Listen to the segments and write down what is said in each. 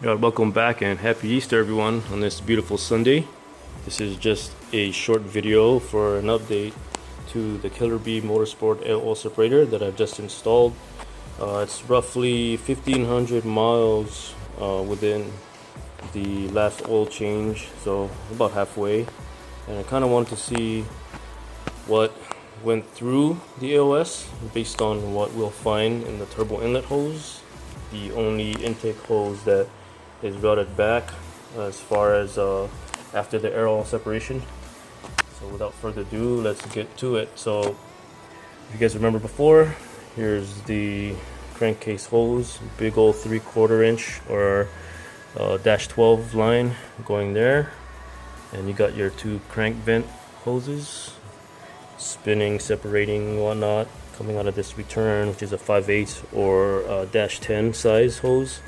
Welcome back and happy Easter everyone on this beautiful Sunday. This is just a short video for an update to the Killer B Motorsport AOS separator that I've just installed. It's roughly 1,500 miles within the last oil change, so about halfway. And I kind of wanted to see what went through the AOS based on what we'll find in the turbo inlet hose, the only intake hose that is routed back as far as after the air oil separation. So without further ado, let's get to it. So if you guys remember before, here's the crankcase hose, big old 3/4 inch or dash 12 line going there, and you got your two crank vent hoses, spinning, separating, whatnot, coming out of this return, which is a 5/8 or dash 10 size hose.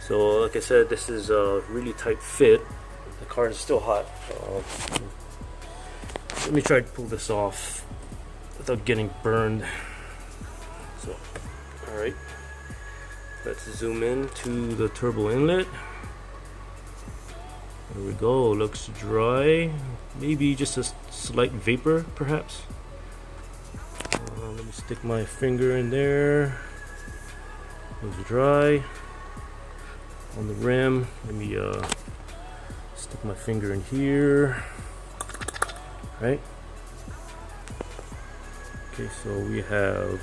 So like I said, this is a really tight fit. The car is still hot. Let me try to pull this off without getting burned. So, alright. Let's zoom in to the turbo inlet. There we go, looks dry. Maybe just a slight vapor, perhaps. Let me stick my finger in there. Looks dry. On the rim, let me stick my finger in here. Right? Okay, so we have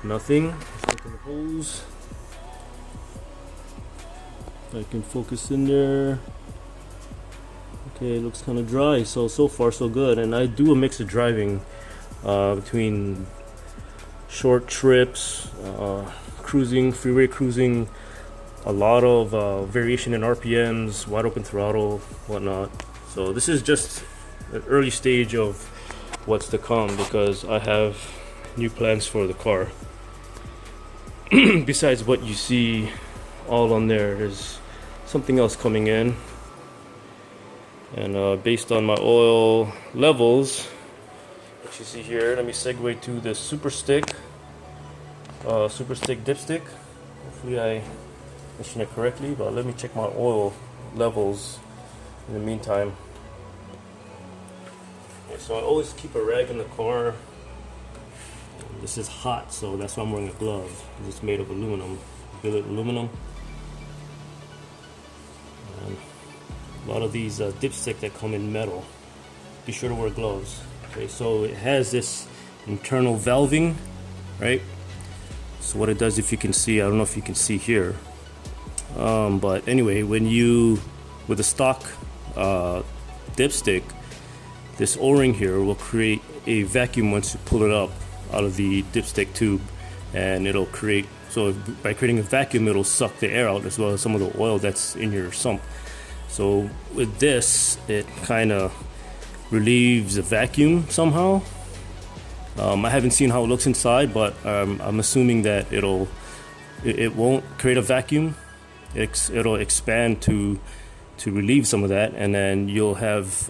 nothing. Let's look in the hose. If I can focus in there. Okay, it looks kind of dry. So far so good. And I do a mix of driving between short trips, cruising, freeway cruising, a lot of variation in RPMs, wide open throttle, whatnot. So this is just an early stage of what's to come, because I have new plans for the car. Besides what you see all on there's something else coming in. And based on my oil levels, what you see here, let me segue to the SuperStik, SuperStik Dipstick. Hopefully I mentioned it correctly, but let me check my oil levels in the meantime. Okay, so I always keep a rag in the car. This is hot, so that's why I'm wearing a glove. It's made of aluminum, billet aluminum. And a lot of these dipstick that come in metal, be sure to wear gloves. Okay, so it has this internal valving, right? So what it does, if you can see, I don't know if you can see here, but anyway, when you, with a stock dipstick, this O-ring here will create a vacuum once you pull it up out of the dipstick tube, and it'll create, so by creating a vacuum, it'll suck the air out as well as some of the oil that's in your sump. So with this, it kind of relieves the vacuum somehow. I haven't seen how it looks inside, but I'm assuming that it won't create a vacuum. It'll expand to relieve some of that, and then you'll have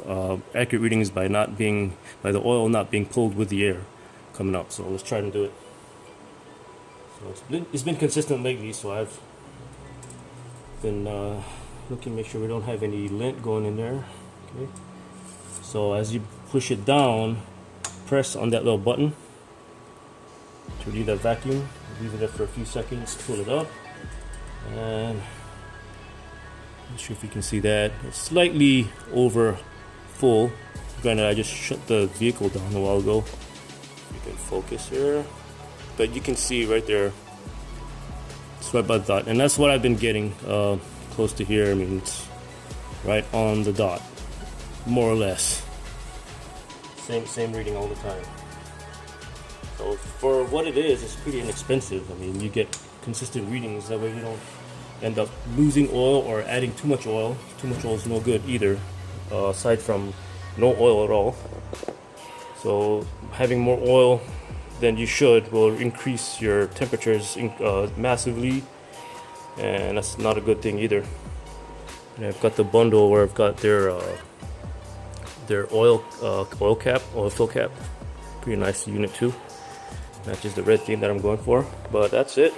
accurate readings by the oil not being pulled with the air coming up. So let's try to do it. So it's been consistent lately, so I've been looking, make sure we don't have any lint going in there. Okay. So as you push it down, press on that little button to relieve that vacuum. Leave it there for a few seconds, pull it up, and not sure if you can see that. It's slightly over full. Granted, I just shut the vehicle down a while ago. You can focus here, but you can see right there, it's right by the dot, and that's what I've been getting close to here. I mean, it's right on the dot, more or less. Same reading all the time. So for what it is, it's pretty inexpensive. I mean, you get consistent readings. That way you don't end up losing oil or adding too much oil. Too much oil is no good either, aside from no oil at all. So having more oil than you should will increase your temperatures massively, and that's not a good thing either. And I've got the bundle where I've got their oil fill cap. Pretty nice unit too. Matches the red theme that I'm going for. But that's it.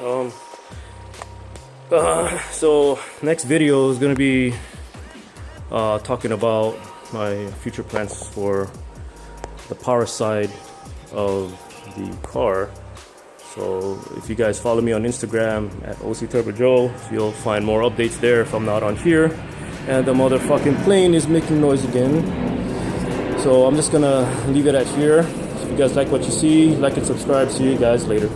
So next video is gonna be talking about my future plans for the power side of the car. So if you guys follow me on Instagram at OCTurboJoe, you'll find more updates there if I'm not on here. And the motherfucking plane is making noise again. So I'm just gonna leave it at here. If you guys like what you see, like and subscribe. See you guys later.